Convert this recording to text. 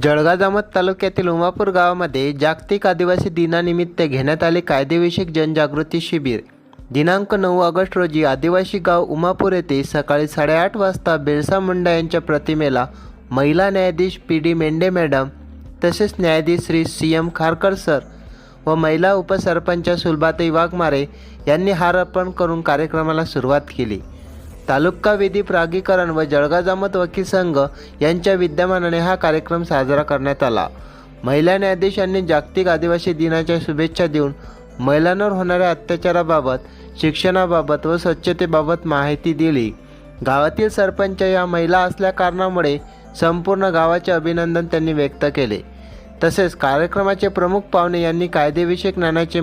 जळगाव जामोद तालुक्यातील उमापूर गावामध्ये जागतिक आदिवासी दिनानिमित्त घेण्यात आले कायदेविषयक जनजागृती शिबिर। दिनांक 9 ऑगस्ट रोजी आदिवासी गाव उमापूर येथे सकाळी 8:30 वाजता बिरसा मुंडा यांच्या प्रतिमेला महिला न्यायाधीश PD मेंढे मॅडम तसेच न्यायाधीश श्री CM खारकर सर व महिला उपसरपंच सुलभाताई वाघमारे यांनी हार अर्पण करून कार्यक्रमाला सुरुवात केली। तालुका विधी प्राधिकरण व जळगाव जामोद वकील संघ यांच्या विद्यमानाने हा कार्यक्रम साजरा करण्यात आला। महिला न्यायाधीशांनी जागतिक आदिवासी दिनाच्या शुभेच्छा देऊन महिलांवर होणाऱ्या अत्याचाराबाबत, शिक्षणाबाबत व स्वच्छतेबाबत माहिती दिली। गावातील सरपंच या महिला असल्या कारणामुळे संपूर्ण गावाचे अभिनंदन त्यांनी व्यक्त केले। तसेच कार्यक्रमाचे प्रमुख पाहुणे यांनी कायदेविषयक ज्ञानाचे